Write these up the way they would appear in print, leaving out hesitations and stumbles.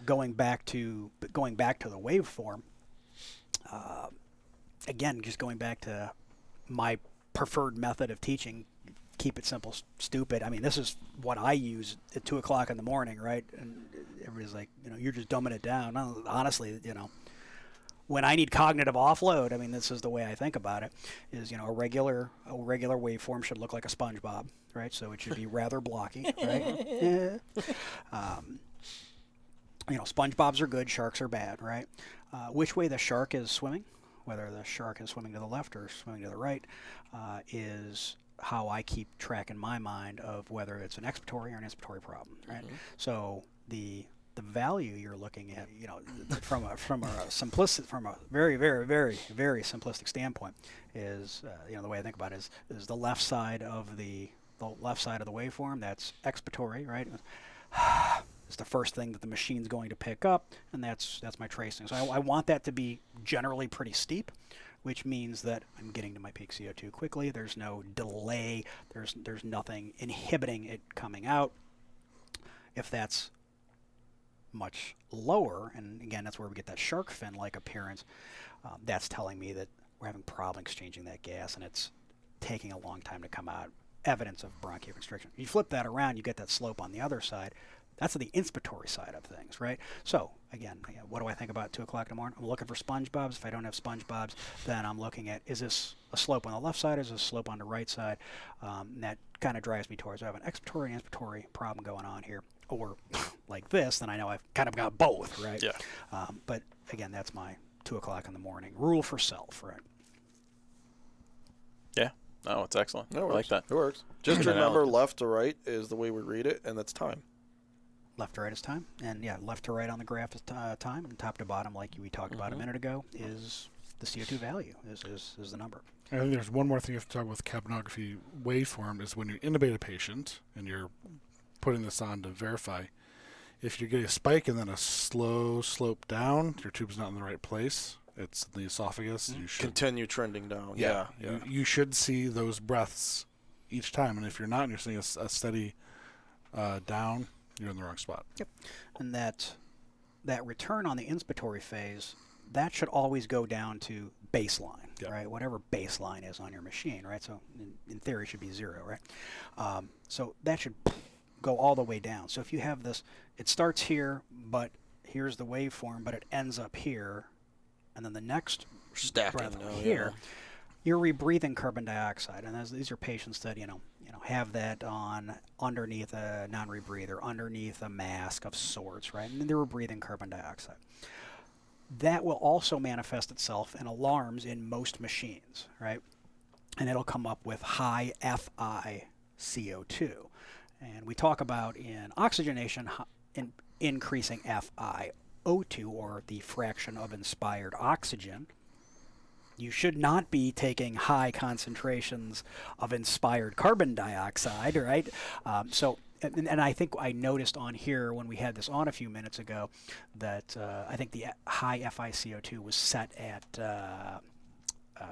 going back to the waveform, again, just going back to my preferred method of teaching, keep it simple, stupid. I mean, this is what I use at 2 o'clock in the morning, right? And everybody's like, you're just dumbing it down. No, honestly, when I need cognitive offload, I mean, this is the way I think about it, is, a regular waveform should look like a SpongeBob, right? So it should be rather blocky, right? Yeah. SpongeBobs are good, sharks are bad, right? Which way the shark is swimming, whether the shark is swimming to the left or swimming to the right, is how I keep track in my mind of whether it's an expiratory or an inspiratory problem, right? Mm-hmm. So the value you're looking at, from a very, very, very, very simplistic standpoint, is the way I think about it is the left side of the waveform. That's expiratory, right? It's the first thing that the machine's going to pick up, and that's my tracing. So I want that to be generally pretty steep, which means that I'm getting to my peak CO2 quickly. There's no delay. There's nothing inhibiting it coming out. If that's much lower, and again, that's where we get that shark fin-like appearance, that's telling me that we're having problem exchanging that gas, and it's taking a long time to come out. Evidence of bronchoconstriction. You flip that around, you get that slope on the other side. That's the inspiratory side of things, right? So, again, what do I think about 2 o'clock in the morning? I'm looking for SpongeBobs. If I don't have SpongeBobs, then I'm looking at, is this a slope on the left side? Is this a slope on the right side? And that kind of drives me towards, I have an expiratory and inspiratory problem going on here. Or like this, then I know I've kind of got both, right? Yeah. But, again, that's my 2 o'clock in the morning rule for self, right? Yeah. No, it's excellent. I like that. It works. Just remember, left to right is the way we read it, and that's time. Left to right is time, and left to right on the graph is time, and top to bottom, like we talked about a minute ago, is the CO2 value, is the number. I think there's one more thing you have to talk with capnography waveform is when you intubate a patient, and you're putting this on to verify, if you get a spike and then a slow slope down, your tube's not in the right place. It's the esophagus. You should continue trending down. Yeah. You should see those breaths each time, and if you're not, and you're seeing a steady down, you're in the wrong spot. Yep. And that return on the inspiratory phase, that should always go down to baseline, right? Whatever baseline is on your machine, right? So in theory, it should be 0, right? So that should go all the way down. So if you have this, it starts here, but here's the waveform, but it ends up here, and then the next breath here, you're rebreathing carbon dioxide, and these are patients that have that on underneath a non-rebreather, underneath a mask of sorts, right? And they're breathing carbon dioxide. That will also manifest itself in alarms in most machines, right? And it'll come up with high FI CO2, and we talk about in oxygenation increasing FiO2, or the fraction of inspired oxygen. You should not be taking high concentrations of inspired carbon dioxide, right? And I think I noticed on here when we had this on a few minutes ago that I think the high FiCO2 was set at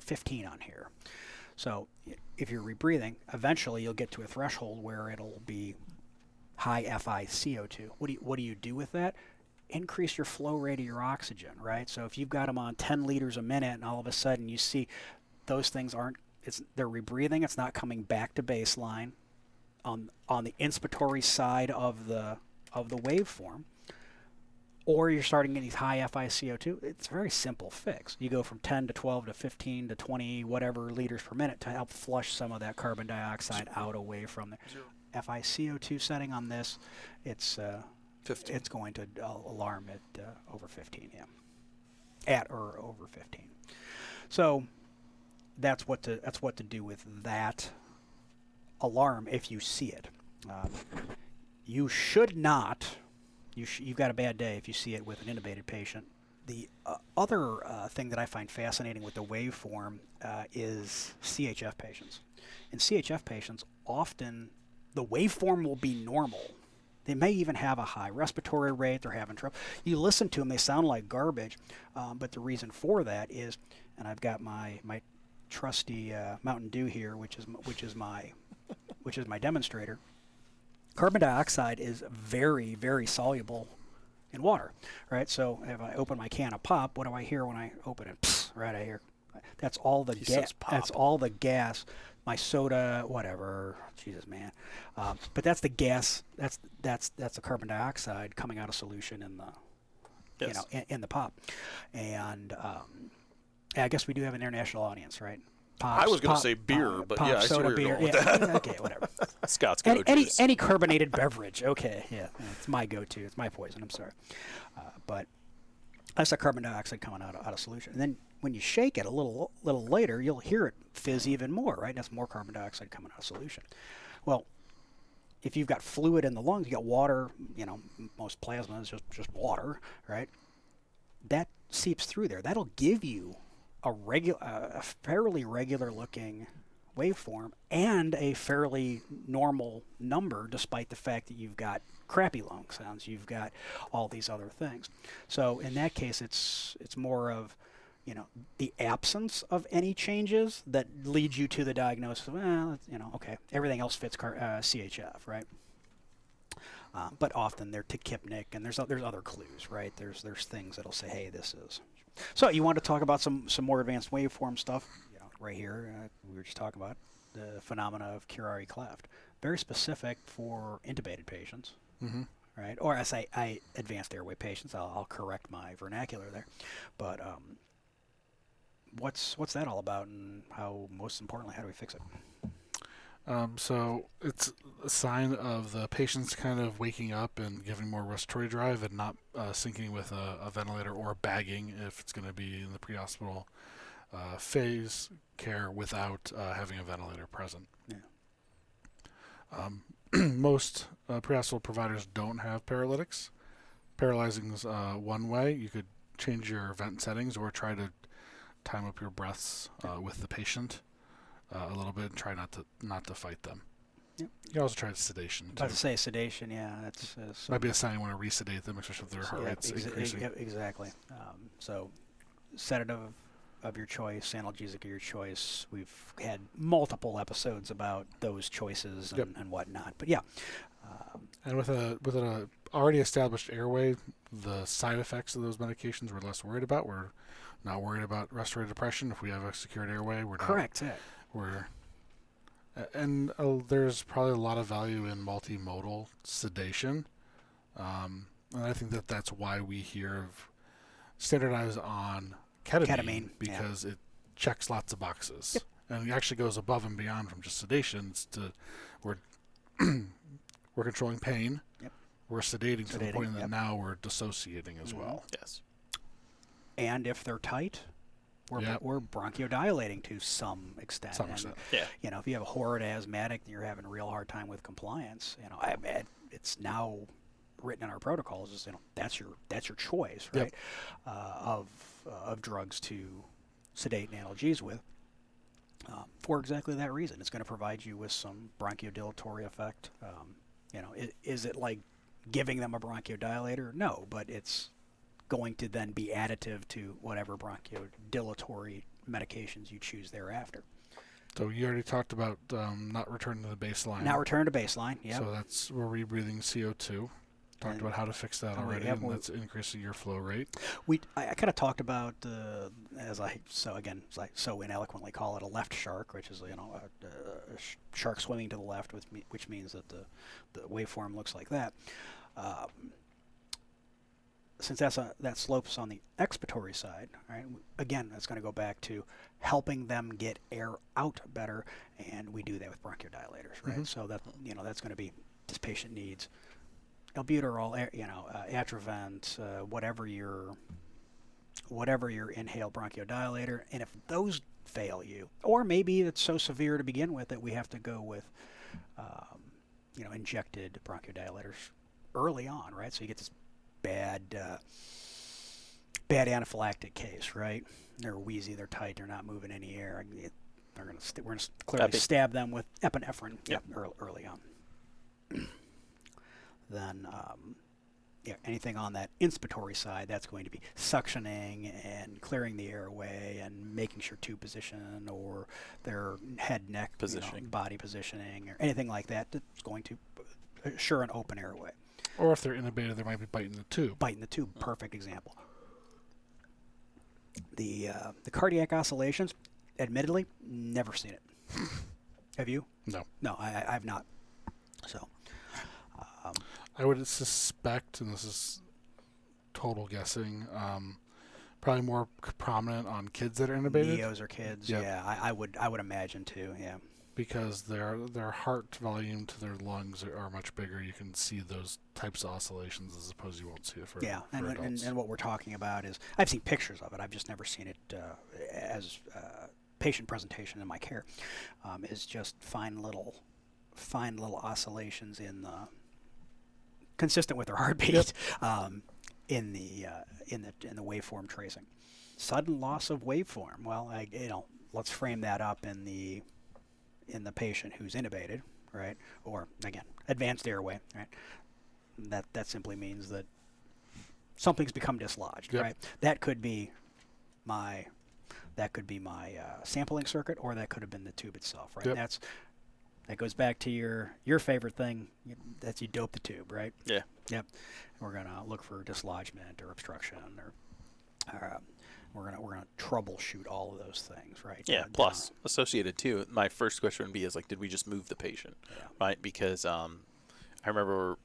15 on here. So if you're rebreathing, eventually you'll get to a threshold where it'll be high FiCO2. What do you do with that? Increase your flow rate of your oxygen, right? So if you've got them on 10 liters a minute and all of a sudden you see those things they're rebreathing, it's not coming back to baseline on the inspiratory side of the waveform, or you're starting getting these high FiCO2, it's a very simple fix. You go from 10 to 12 to 15 to 20, whatever liters per minute to help flush some of that carbon dioxide out away from there. FiCO2 setting on this, it's 15. It's going to alarm at over 15, at or over 15. So that's what to do with that alarm if you see it. You should not. You've got a bad day if you see it with an intubated patient. The other thing that I find fascinating with the waveform is CHF patients. In CHF patients, often the waveform will be normal. They may even have a high respiratory rate. They're having trouble. You listen to them; they sound like garbage. But the reason for that is, and I've got my trusty Mountain Dew here, which is my demonstrator. Carbon dioxide is very, very soluble in water, right? So if I open my can of pop, what do I hear when I open it? Psst, right, I hear. That's all the gas. That's all the gas. My soda, whatever. Jesus, man. But that's the gas. That's the carbon dioxide coming out of solution in the, in the pop. And I guess we do have an international audience, right? I was going to say beer, but pop, yeah, I see soda, where you're beer. going with that. Okay, whatever. Scott's Any carbonated beverage. Okay, yeah, it's my go-to. It's my poison. I'm sorry, but that's the carbon dioxide coming out of solution. And then when you shake it a little later, you'll hear it fizz even more, right? That's more carbon dioxide coming out of solution. Well, if you've got fluid in the lungs, you got water. Most plasma is just water, right? That seeps through there. That'll give you a fairly regular looking waveform and a fairly normal number, despite the fact that you've got crappy lung sounds, you've got all these other things. So in that case, it's more of the absence of any changes that leads you to the diagnosis of, okay, everything else fits CHF, right? But often they're tachypnic, and there's other clues, right? There's things that'll say, hey, this is. So you want to talk about some more advanced waveform stuff? Right here, we were just talking about the phenomena of Curare cleft. Very specific for intubated patients, right? Or as I advanced airway patients, I'll correct my vernacular there. But what's that all about, and most importantly, how do we fix it? So it's a sign of the patient's kind of waking up and giving more respiratory drive and not syncing with a ventilator or bagging if it's going to be in the pre-hospital phase care without having a ventilator present. Yeah. Most pre-hospital providers don't have paralytics. Paralyzing is one way. You could change your vent settings or try to time up your breaths with the patient a little bit and try not to fight them. Yep. You can also try sedation. About to say sedation, yeah. That's might be a sign you want to resedate them, especially if their heart rate's increasing. Exactly. So sedative of your choice, analgesic of your choice. We've had multiple episodes about those choices and whatnot. But yeah. And with an already established airway, the side effects of those medications we're less worried about. We're not worried about respiratory depression if we have a secured airway. We're correct. There's probably a lot of value in multimodal sedation, and I think that's why we standardize on ketamine because it checks lots of boxes. Yep. And it actually goes above and beyond from just sedation. We're controlling pain. Yep. We're sedating to the point that now we're dissociating as well. Yes. And if they're tight, we're bronchodilating to some extent. Yeah. If you have a horrid asthmatic and you're having a real hard time with compliance, it's now written in our protocols is that's your choice, right? Yep. Of drugs to sedate and analgesize with. For exactly that reason, it's going to provide you with some bronchodilatory effect. Is it like giving them a bronchodilator? No, but it's going to then be additive to whatever bronchodilatory medications you choose thereafter. So you already talked about not returning to the baseline. Now return to baseline, yeah. So that's we're rebreathing CO2. Talked about how to fix that already, and that's increasing your flow rate. I kind of talked about as I so ineloquently call it a left shark, which is a shark swimming to the left, which means that the waveform looks like that. Since that slopes on the expiratory side, right? Again, that's going to go back to helping them get air out better, and we do that with bronchodilators, right? Mm-hmm. So that's going to be this patient needs albuterol, Atrovent, whatever your inhaled bronchodilator, and if those fail you, or maybe it's so severe to begin with that we have to go with, injected bronchodilators early on, right? So you get this bad anaphylactic case, right? They're wheezy, they're tight, they're not moving any air. We're going to clearly stab them with epinephrine early on. Then anything on that inspiratory side, that's going to be suctioning and clearing the airway and making sure tube position or their head, neck, positioning, body positioning or anything like that that's going to assure an open airway. Or if they're intubated, they might be biting the tube. Biting the tube, perfect example. The cardiac oscillations, admittedly, never seen it. Have you? No. No, I've not. So. I would suspect, and this is total guessing, probably more prominent on kids that are intubated. Neos or kids, Yep. yeah. I would imagine too, yeah. Because their heart volume to their lungs are much bigger. You can see those types of oscillations as opposed you won't see it for adults. And what we're talking about is, I've seen pictures of it. I've just never seen it as patient presentation in my care. Is just fine little oscillations in the consistent with their heartbeat. Yep. In the waveform tracing. Sudden loss of waveform. Well, let's frame that up in the patient who's intubated, right? Or again, advanced airway, right? That simply means that something's become dislodged, Yep. right? That could be my sampling circuit, or that could have been the tube itself, right? Yep. That goes back to your favorite thing. That's you dope the tube, right? Yeah. Yep. We're gonna look for dislodgement or obstruction, or we're gonna troubleshoot all of those things, right? Yeah. Plus, associated too. My first question would be is like, did we just move the patient, right? Because I remember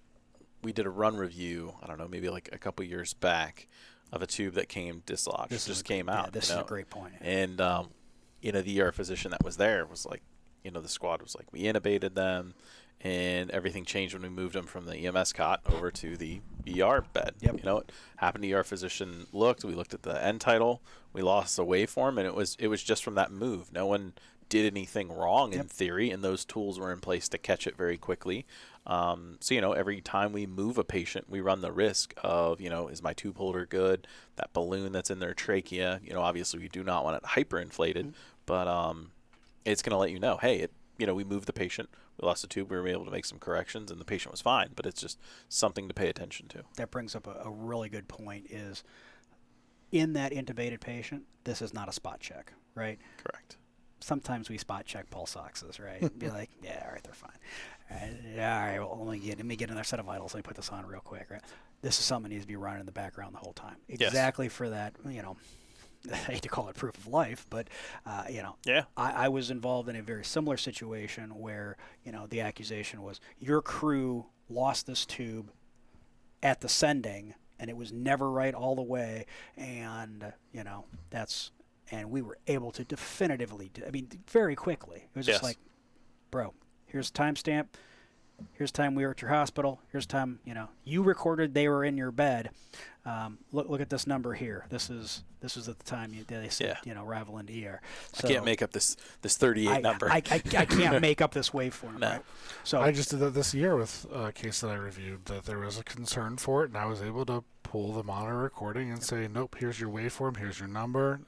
we did a run review. I don't know, maybe like a couple years back, of a tube that came dislodged. Came out. Yeah, this is a great point. And the ER physician that was there was like, the squad was like, we intubated them, and everything changed when we moved them from the EMS cot over to the ER bed. Yep. It happened. The ER physician looked. We looked at the end tidal. We lost the waveform, and it was just from that move. No one did anything wrong in theory, and those tools were in place to catch it very quickly. So every time we move a patient, we run the risk of, is my tube holder good? That balloon that's in their trachea, obviously we do not want it hyperinflated, but it's going to let you know, hey, we moved the patient, we lost the tube, we were able to make some corrections, and the patient was fine. But it's just something to pay attention to. That brings up a really good point. Is in that intubated patient, this is not a spot check, right? Correct. Sometimes we spot check pulse oxes, right? Be like, yeah, all right, they're fine. All right, well, let me get another set of vitals. Let me put this on real quick, right? This is something that needs to be running in the background the whole time. Exactly for that, I hate to call it proof of life, but, I was involved in a very similar situation where, the accusation was your crew lost this tube at the sending, and it was never right all the way, and, and we were able to definitively, very quickly. It was just like, bro, here's the timestamp. Here's time we were at your hospital. Here's time, you recorded they were in your bed. Look at this number here. This was at the time they said, Ravel and ER. So I can't make up this 38 number. I can't make up this waveform. No. Right? So I just did that this year with a case that I reviewed, that there was a concern for it, and I was able to pull the monitor recording and say, nope, here's your waveform, here's your number.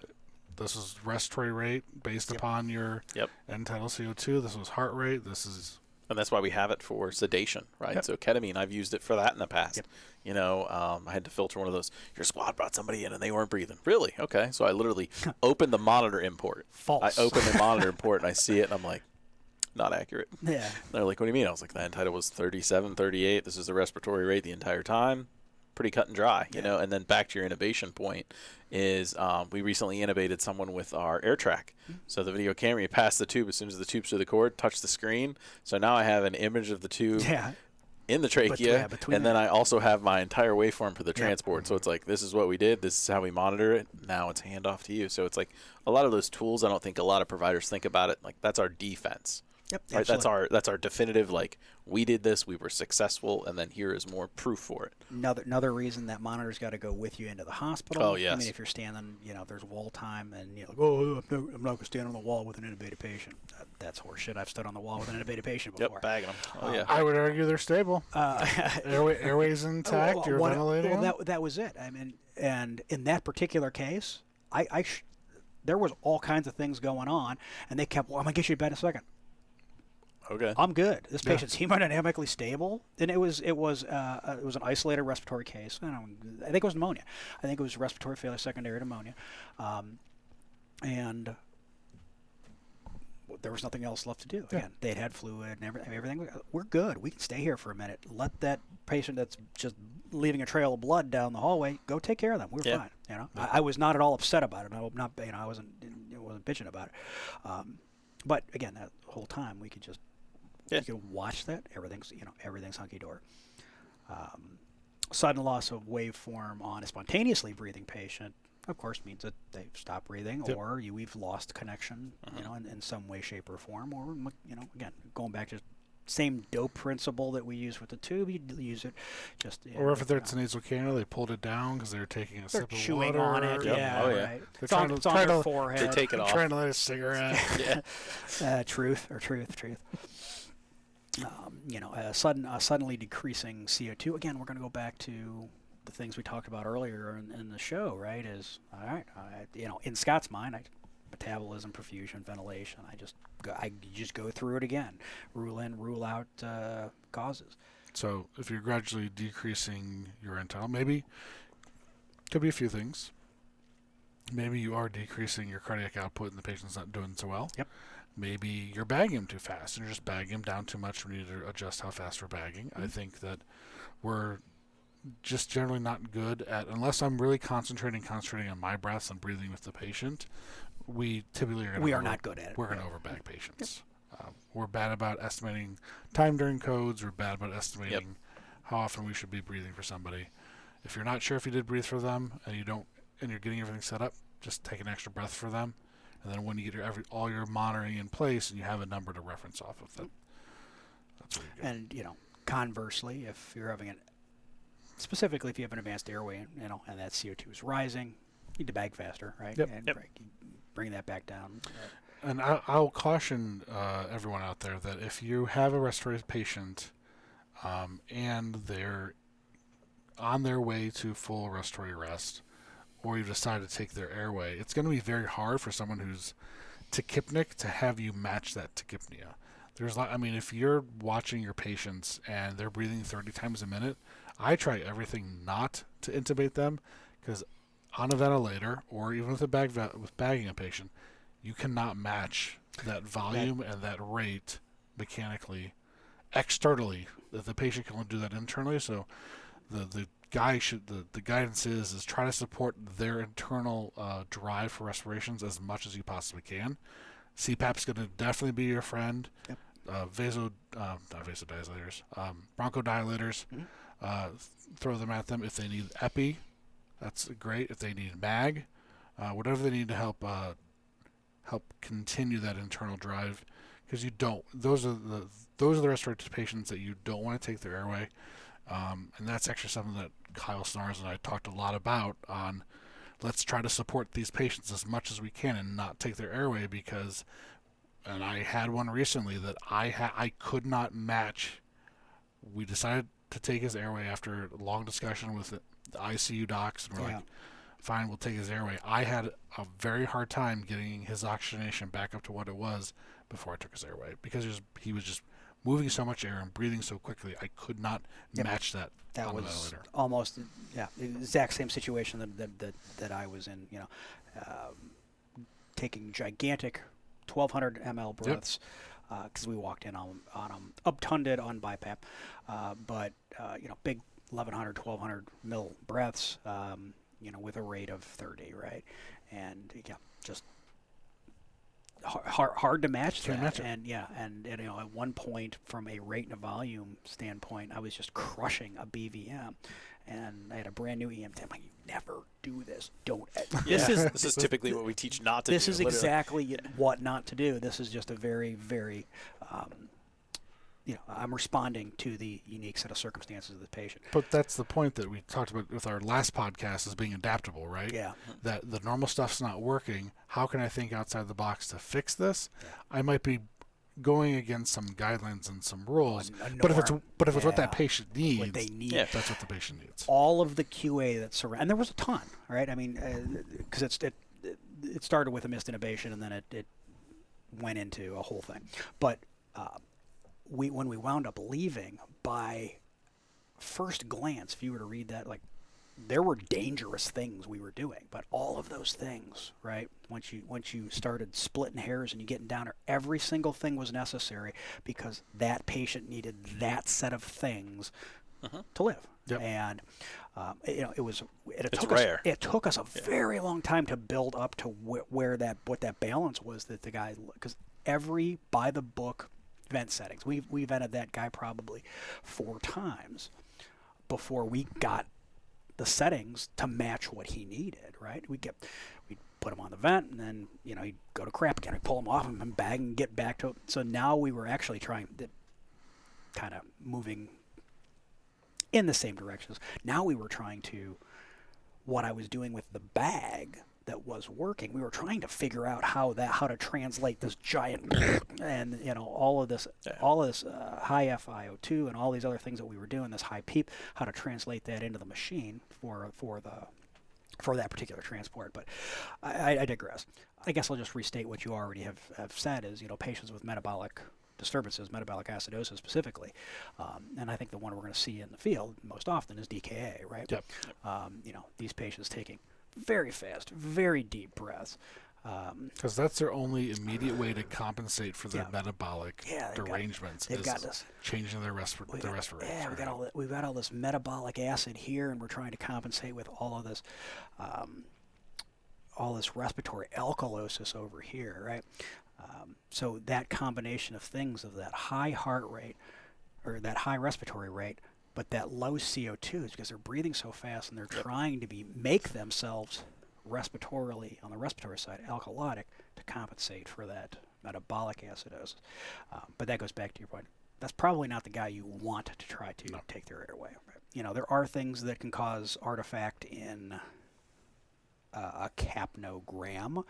This is respiratory rate based upon your End Tidal CO2. This was heart rate. This is... And that's why we have it for sedation, right? Yep. So ketamine, I've used it for that in the past. Yep. I had to filter one of those. Your squad brought somebody in and they weren't breathing. Really? Okay. So I literally opened the monitor import. False. I opened the monitor import and I see it and I'm like, not accurate. Yeah. And they're like, what do you mean? I was like, the End Tidal was 37, 38. This is the respiratory rate the entire time. Pretty cut and dry, and then back to your intubation point is we recently intubated someone with our air track. So the video camera, you pass the tube as soon as the tube's through the cord, touch the screen. So now I have an image of the tube in the trachea, and then I also have my entire waveform for the transport. So it's like, this is what we did. This is how we monitor it. Now it's handoff to you. So it's like a lot of those tools, I don't think a lot of providers think about it. Like, that's our defense. Yep, right? That's our definitive, like, we did this, we were successful, and then here is more proof for it. Another reason that monitor's got to go with you into the hospital. Oh, yes. I mean, if you're standing, there's wall time, and you're like, oh, I'm not going to stand on the wall with an intubated patient. That's horseshit. I've stood on the wall with an intubated patient before. Yep, bagging them. Oh, yeah. I would argue they're stable. Airways intact, you're ventilating them? That was it. I mean, and in that particular case, there was all kinds of things going on, and they kept, I'm going to get you to bed in a second. Okay. I'm good. This patient's hemodynamically stable, and it was an isolated respiratory case. I think it was pneumonia. I think it was respiratory failure secondary to pneumonia, and there was nothing else left to do. Again, they'd had fluid and everything. We're good. We can stay here for a minute. Let that patient that's just leaving a trail of blood down the hallway go take care of them. We're fine. You know, I was not at all upset about it. I wasn't bitching about it. But again, that whole time we could just you could watch that. Everything's hunky dory. Sudden loss of waveform on a spontaneously breathing patient, of course, means that they've stopped breathing, or we've lost connection, in some way, shape, or form. Or, again, going back to same dope principle that we use with the tube, you use it just. Or if it's a nasal cannula, they pulled it down because they were taking a sip of chewing water. on it. Yep. Yeah, Oh, yeah. right. They're It's on their forehead. They take it off. Trying to light a cigarette. Truth. Suddenly decreasing CO2. Again, we're going to go back to the things we talked about earlier in the show, right? Is all right. In Scott's mind, metabolism, perfusion, ventilation. I just go through it again. Rule in, rule out causes. So if you're gradually decreasing your end tidal, maybe could be a few things. Maybe you are decreasing your cardiac output and the patient's not doing so well. Yep. Maybe you're bagging him too fast and you're just bagging him down too much. We need to adjust how fast we're bagging. I think that we're just generally not good at, unless I'm really concentrating on my breaths and breathing with the patient, we typically are going to not good at it. We're going to overbag patients. We're bad about estimating time during codes. We're bad about estimating how often we should be breathing for somebody. If you're not sure if you did breathe for them and you're getting everything set up, just take an extra breath for them. And then when you get all your monitoring in place and you have a number to reference off of, that's what you get. And conversely, if you're having specifically if you have an advanced airway, and that CO2 is rising, you need to bag faster, right? Yep. And bring that back down. And I'll caution everyone out there that if you have a respiratory patient and they're on their way to full respiratory arrest, or you've decided to take their airway, it's going to be very hard for someone who's tachypnic to have you match that tachypnea. If you're watching your patients and they're breathing 30 times a minute, I try everything not to intubate them, because on a ventilator or even with bagging a patient, you cannot match that volume and that rate mechanically, externally. That the patient can only do that internally. So the guidance is try to support their internal drive for respirations as much as you possibly can. CPAP's going to definitely be your friend. Yep. Not vasodilators, bronchodilators. Throw them at them. If they need epi, that's great. If they need mag, whatever they need to help continue that internal drive, because those are the respiratory patients that you don't want to take their airway. And that's actually something that Kyle Snars and I talked a lot about on, let's try to support these patients as much as we can and not take their airway, because, and I had one recently that I could not match. We decided to take his airway after a long discussion with the ICU docs, and we're like, fine, we'll take his airway. I had a very hard time getting his oxygenation back up to what it was before I took his airway, because he was just moving so much air and breathing so quickly. I could not match that. That was almost exact same situation that I was in. Taking gigantic 1,200 ml breaths, because we walked in on them obtunded on BiPAP, but big 1,100, 1,200 mil breaths, with a rate of 30, right, and just hard to match that. And at one point, from a rate and a volume standpoint, I was just crushing a BVM, and I had a brand new EMT. I'm like, you never do this. Don't. This is typically what we teach not to do. This is exactly what not to do. This is just a very, very, I'm responding to the unique set of circumstances of the patient. But that's the point that we talked about with our last podcast, is being adaptable, right? Yeah. That the normal stuff's not working. How can I think outside the box to fix this? Yeah. I might be going against some guidelines and some rules, but if it's what that patient needs, what they need, that's what the patient needs. All of the QA that surround, and there was a ton, right? I mean, because it started with a missed intubation, and then it went into a whole thing. But when we wound up leaving, by first glance, if you were to read that, like there were dangerous things we were doing, but all of those things, right? Once you started splitting hairs and you getting down there, every single thing was necessary because that patient needed that set of things to live. Yep. And it It's rare. It took us a very long time to build up to what that balance was that the guy, because every by the book vent settings, we vented that guy probably 4 times before we got the settings to match what he needed, right? We'd put him on the vent, and then he'd go to crap again. We'd pull him off and bag and get back to it. So now we were actually trying to kind of moving in the same directions. Now we were trying to, what I was doing with the bag that was working, we were trying to figure out how to translate this giant and all of this high FiO2 and all these other things that we were doing, this high PEEP, how to translate that into the machine for that particular transport. But I digress. I guess I'll just restate what you already have said is, patients with metabolic disturbances, metabolic acidosis specifically, and I think the one we're going to see in the field most often is DKA, right? Yep. These patients taking very fast, very deep breaths. Because that's their only immediate way to compensate for their metabolic derangements. They've got this changing their respiration. Yeah, we've got all this metabolic acid here, and we're trying to compensate with all of this, respiratory alkalosis over here, right? So that combination of things, of that high heart rate or that high respiratory rate, but that low CO2 is because they're breathing so fast and they're trying to make themselves respiratorily, on the respiratory side, alkalotic to compensate for that metabolic acidosis. But that goes back to your point. That's probably not the guy you want to try to take their airway. Right? There are things that can cause artifact in a capnogram,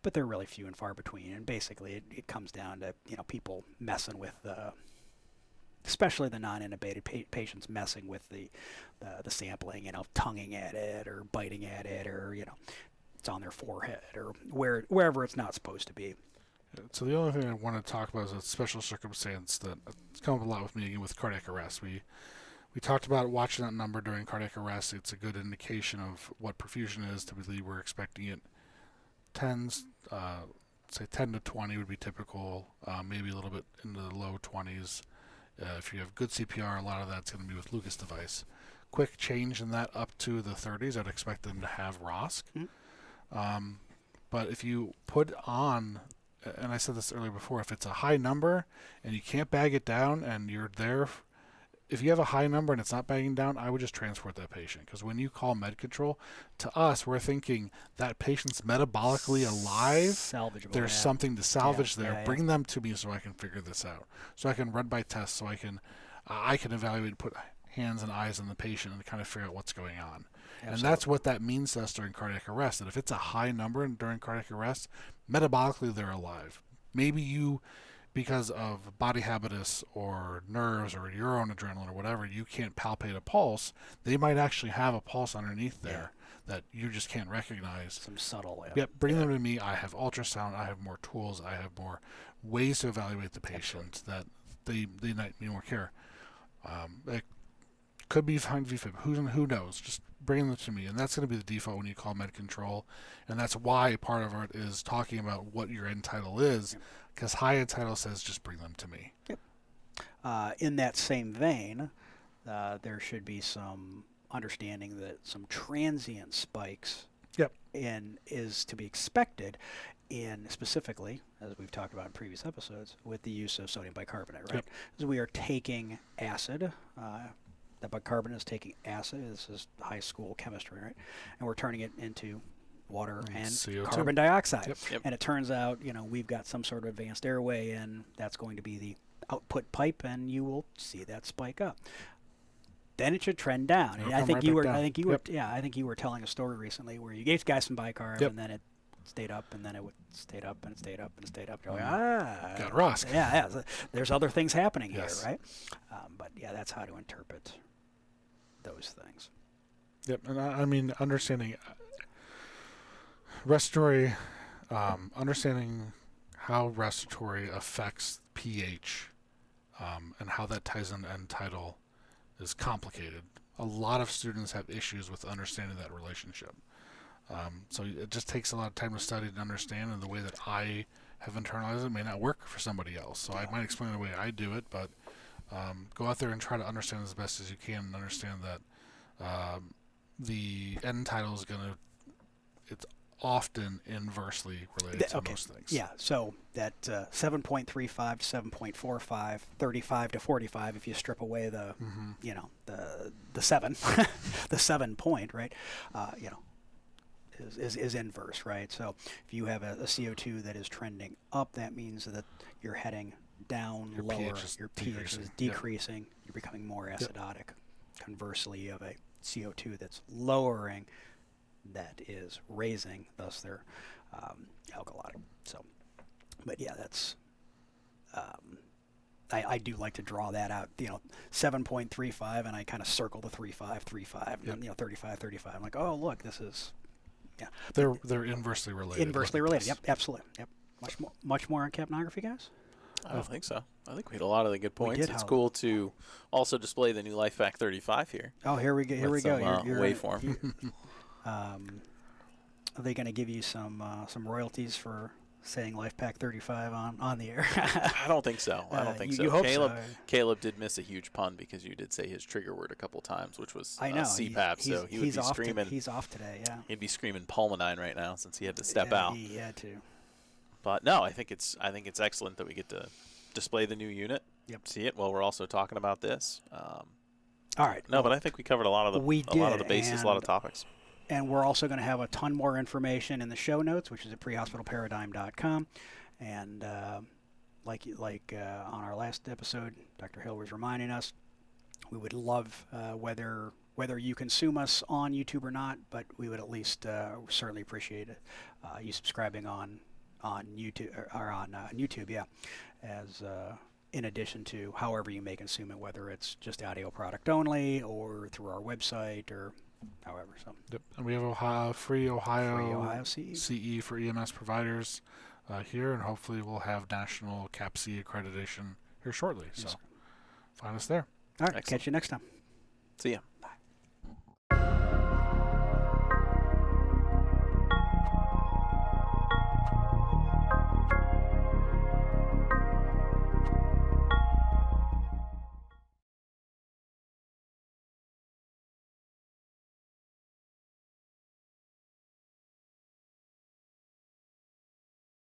but they're really few and far between. And basically, it comes down to people messing with especially the non-intubated patients messing with the sampling, tonguing at it or biting at it, or it's on their forehead or wherever it's not supposed to be. So the only thing I want to talk about is a special circumstance that it's come up a lot with me again with cardiac arrest. We talked about watching that number during cardiac arrest. It's a good indication of what perfusion is. Typically, we're expecting it tens, say 10 to 20 would be typical, maybe a little bit into the low 20s. If you have good CPR, a lot of that's going to be with Lucas device. Quick change in that up to the 30s, I'd expect them to have ROSC. But if you put on, and I said this earlier before, if it's a high number and you can't bag it down and you're there, if you have a high number and it's not bagging down, I would just transport that patient. Because when you call med control, to us, we're thinking that patient's metabolically alive. Salvageable. There's something to salvage there. Yeah. Bring them to me so I can figure this out. So I can run by tests, so I can evaluate, put hands and eyes on the patient and kind of figure out what's going on. Absolutely. And that's what that means to us during cardiac arrest. That if it's a high number during cardiac arrest, metabolically they're alive. Maybe you, because of body habitus or nerves or your own adrenaline or whatever, you can't palpate a pulse. They might actually have a pulse underneath there that you just can't recognize. Some subtle. Yep, bring them to me. I have ultrasound. I have more tools. I have more ways to evaluate the patient that they might need more care. It could be fine VFib. Who knows? Just bring them to me. And that's going to be the default when you call med control. And that's why part of it is talking about what your end tidal is. Because high end tidal says just bring them to me. Yep. In that same vein, there should be some understanding that some transient spikes is to be expected in specifically, as we've talked about in previous episodes, with the use of sodium bicarbonate, right? Because we are taking acid, that bicarbonate is taking acid, this is high school chemistry, right? And we're turning it into water and CO2. Carbon dioxide. And it turns out, we've got some sort of advanced airway, and that's going to be the output pipe, and you will see that spike up. Then it should trend down. And I think you were telling a story recently where you gave guys some bicarb, and then it stayed up, and then it stayed up, and it stayed up, and it stayed up. You're like, got ROSC. Yeah. So there's other things happening here, right? But that's how to interpret those things. Yep, and I mean, understanding respiratory, understanding how respiratory affects pH, and how that ties into end tidal is complicated. a lot of students have issues with understanding that relationship. So it just takes a lot of time to study and understand, and the way that I have internalized it may not work for somebody else. So I might explain the way I do it, but go out there and try to understand as best as you can, and understand that the end tidal is it's often inversely related to most things. Yeah, so that 7.35 to 7.45, 35 to 45, if you strip away the, the 7, the 7 point, right, is inverse, right? So if you have a CO2 that is trending up, that means that you're heading down Your lower. pH is Your pH is decreasing. You're becoming more acidotic. Conversely, you have a CO2 that's lowering, that is raising, thus they're alkalotic. So, but yeah, that's I do like to draw that out. 7.35, and I kind of circle the 3.5, and then, 35. I'm like, oh look, this is They're inversely related. Inversely related. Yep, absolutely. Yep. Much more on capnography, guys. I don't think so. I think we had a lot of the good points. did, It's Howard. cool to also display the new LifePack 35 here. Oh, here we go. with some, waveform. Are they going to give you some royalties for saying LifePack 35 on the air? I don't think so. I don't think so. You hope Caleb did miss a huge pun because you did say his trigger word a couple times, which was I know. CPAP. So he would be screaming. He's off today. Yeah. He'd be screaming pulmonine right now since he had to step out. He had to. But no, I think it's excellent that we get to display the new unit. Yep. See it while we're also talking about this. All right. No, but I think we covered a lot of the bases, a lot of topics. And we're also going to have a ton more information in the show notes, which is at prehospitalparadigm.com. And like on our last episode, Dr. Hill was reminding us, we would love whether you consume us on YouTube or not, but we would at least certainly appreciate you subscribing on YouTube or on YouTube, as in addition to however you may consume it, whether it's just audio product only or through our website or however. So. Yep. And we have free Ohio CE for EMS providers here, and hopefully we'll have national CAP C accreditation here shortly. Yes. So find us there. All right. Excellent. Catch you next time. See ya.